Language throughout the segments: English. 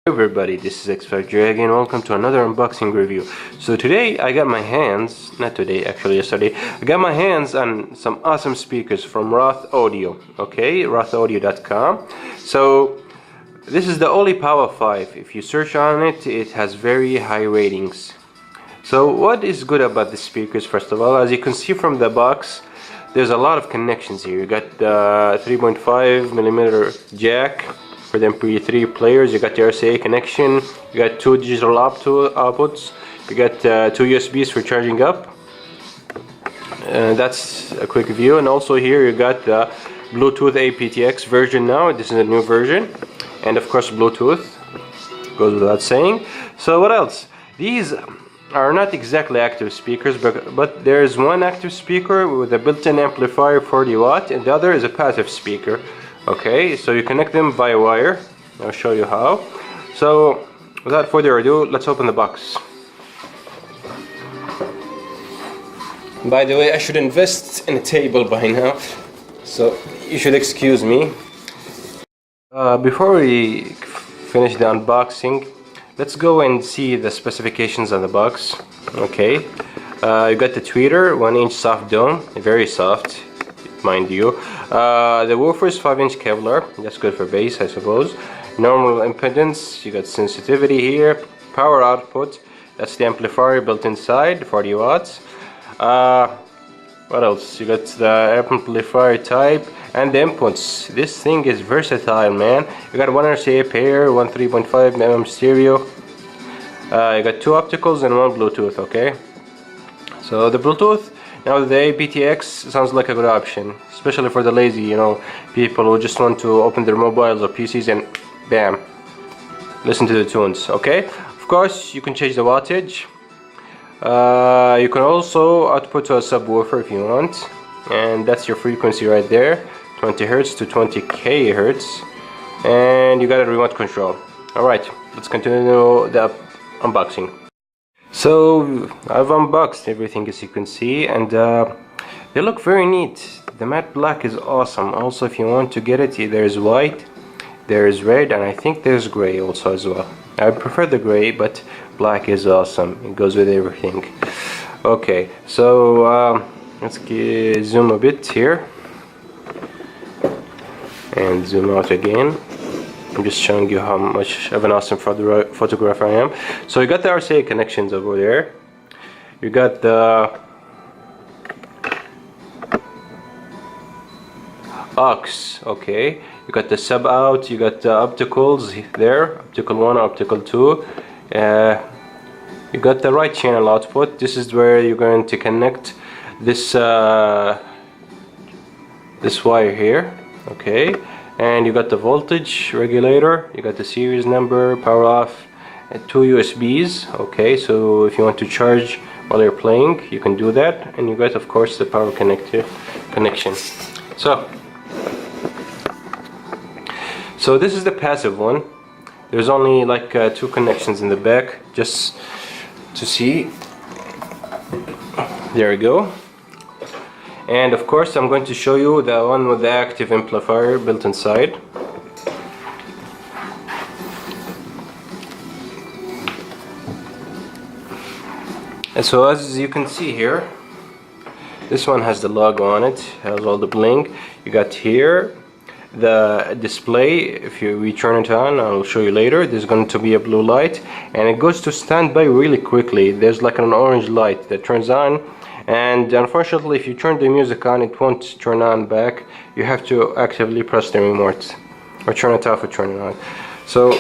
Everybody, this is X5J again. Welcome to another unboxing review. So today I got my hands, not today, actually yesterday, I got my hands on some awesome speakers from Roth Audio, okay, rothaudio.com. So this is the OLi POWA-5. If you search on it, it has very high ratings. So what is good about the speakers? First of all, as you can see from the box, there's a lot of connections here. You got the 3.5mm jack for the MP3 players. You got the RCA connection. You got two digital outputs. You got two USBs for charging up. That's a quick view. And also here you got the Bluetooth aptx version now. This is a new version. And of course Bluetooth, goes without saying. So what else? These are not exactly active speakers, but there's one active speaker with a built-in amplifier 40 watt, and the other is a passive speaker. Okay, so you connect them via wire. I'll show you how. So without further ado, let's open the box. By the way, I should invest in a table by now, so you should excuse me. Before we finish the unboxing, let's go and see the specifications on the box. Okay, you got the tweeter, 1-inch soft dome, very soft, mind you. The woofer is 5-inch Kevlar, that's good for bass, I suppose. Normal impedance, you got sensitivity here. Power output, that's the amplifier built inside, 40 watts. What else? You got the amplifier type and the inputs. This thing is versatile, man. You got one RCA pair, one 3.5mm stereo. You got two opticals and one Bluetooth. Okay, so the Bluetooth, now the aptx sounds like a good option, especially for the lazy, people who just want to open their mobiles or PCs and bam, listen to the tunes. Okay, of course you can change the wattage. You can also output to a subwoofer if you want, and that's your frequency right there, 20 Hz to 20 kHz, and you got a remote control. Alright, let's continue the unboxing. So I've unboxed everything, as you can see, and they look very neat. The matte black is awesome. Also, if you want to get it, there's white, there's red, and I think there's gray also as well. I prefer the gray, but black is awesome. It goes with everything. Okay, so let's zoom a bit here and zoom out again. I'm just showing you how much of an awesome photographer I am. So you got the RCA connections over there. You got the aux, okay. You got the sub out. You got the opticals there, optical 1, optical 2. You got the right channel output. This is where you're going to connect this this wire here, okay. And you got the voltage regulator, you got the series number, power off, and two USBs. Okay, so if you want to charge while you're playing, you can do that. And you got, of course, the power connection. So this is the passive one. There's only like two connections in the back, just to see. There we go. And of course I'm going to show you the one with the active amplifier built inside. And so as you can see here, this one has the logo on it, has all the bling. You got here the display. If we turn it on, I'll show you later, there's going to be a blue light, and it goes to standby really quickly. There's like an orange light that turns on, and unfortunately if you turn the music on, it won't turn on back. You have to actively press the remote or turn it off or turn it on. So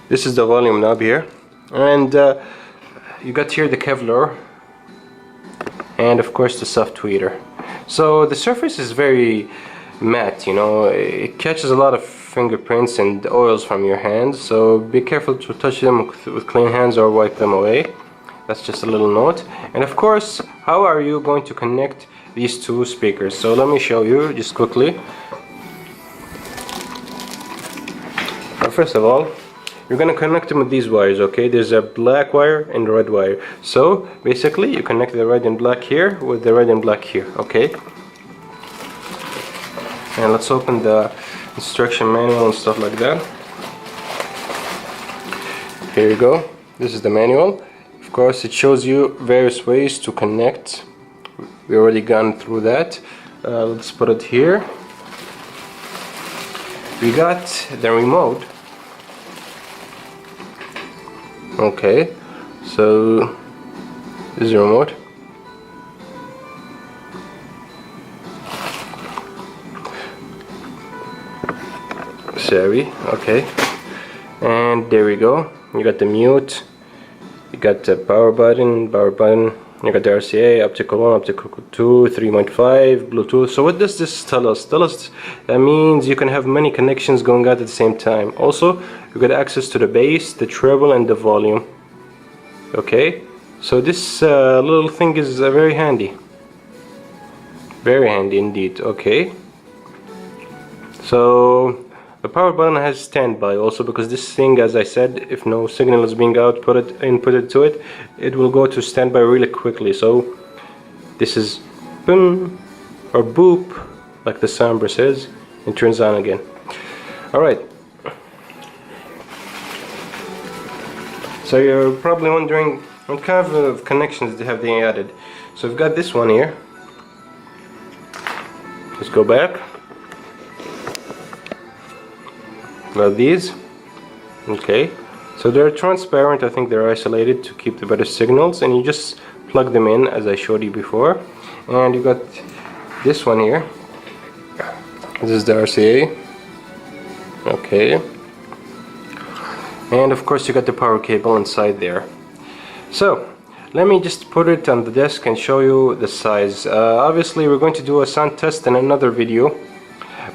this is the volume knob here, and you got here the Kevlar, and of course the soft tweeter. So the surface is very matte, it catches a lot of fingerprints and oils from your hands, so be careful to touch them with clean hands or wipe them away. That's just a little note. And of course, how are you going to connect these two speakers? So let me show you just quickly. First of all, you're going to connect them with these wires, okay? There's a black wire and a red wire. So basically you connect the red and black here with the red and black here, okay? And let's open the instruction manual and stuff like that. Here you go. This is the manual. Of course, it shows you various ways to connect. We already gone through that. Let's put it here. We got the remote. Okay, so this is the remote. Sorry, okay. And there we go. You got the mute. You got the power button. You got the RCA, optical 1, optical 2, 3.5, Bluetooth. So what does this tell us? That means you can have many connections going out at the same time. Also, you got access to the bass, the treble, and the volume. Okay, so this little thing is very handy. Very handy indeed. Okay. So the power button has standby also, because this thing, as I said, if no signal is being inputted to it, it will go to standby really quickly. So this is boom or boop, like the soundbar says, and turns on again. Alright. So you're probably wondering what kind of connections have they added. So we've got this one here. Let's go back. Got these. Okay, so they're transparent. I think they're isolated to keep the better signals, and you just plug them in as I showed you before. And you got this one here. This is the RCA. Okay, and of course you got the power cable inside there. So let me just put it on the desk and show you the size. Obviously we're going to do a sound test in another video,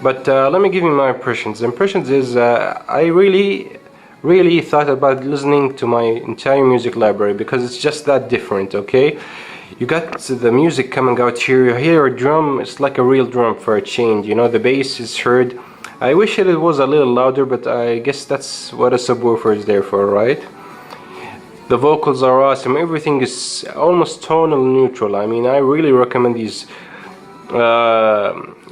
but let me give you my impressions. The impressions is I really thought about listening to my entire music library, because it's just that different. Okay, you got the music coming out here. You hear a drum, it's like a real drum for a change. You know, the bass is heard. I wish it was a little louder, but I guess that's what a subwoofer is there for, right? The vocals are awesome. Everything is almost tonal neutral. I mean, I really recommend these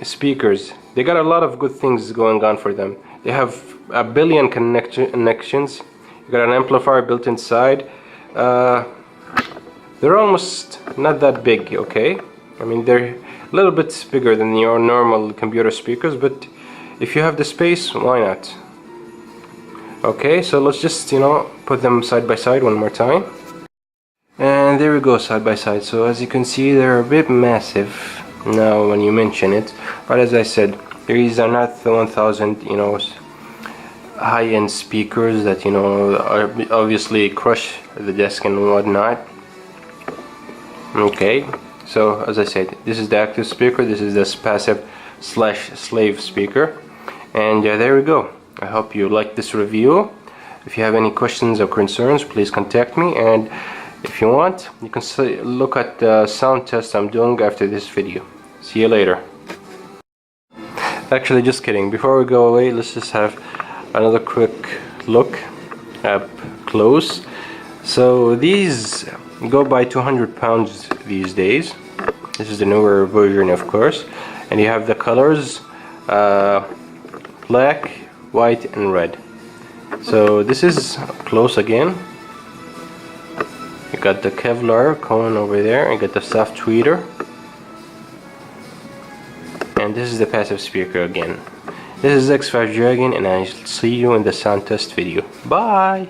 speakers. They got a lot of good things going on for them. They have a billion connections. You got an amplifier built inside. They're almost not that big, okay? I mean, they're a little bit bigger than your normal computer speakers, but if you have the space, why not? Okay, so let's just, you know, put them side by side one more time. And there we go, side by side. So as you can see, they're a bit massive now when you mention it, but as I said, these are not the 1000, you know, high-end speakers that, you know, are obviously crush the desk and whatnot. Okay, so as I said, this is the active speaker, this is the passive slash slave speaker, and there we go. I hope you like this review. If you have any questions or concerns, please contact me, and if you want, you can look at the sound test I'm doing after this video. See you later. Actually, just kidding. Before we go away, let's just have another quick look up close. So these go by 200 pounds these days. This is the newer version, of course, and you have the colors black, white, and red. So this is close again. You got the Kevlar cone over there, and got the soft tweeter, and this is the passive speaker again. This is X5 Dragon, and I'll see you in the sound test video. Bye!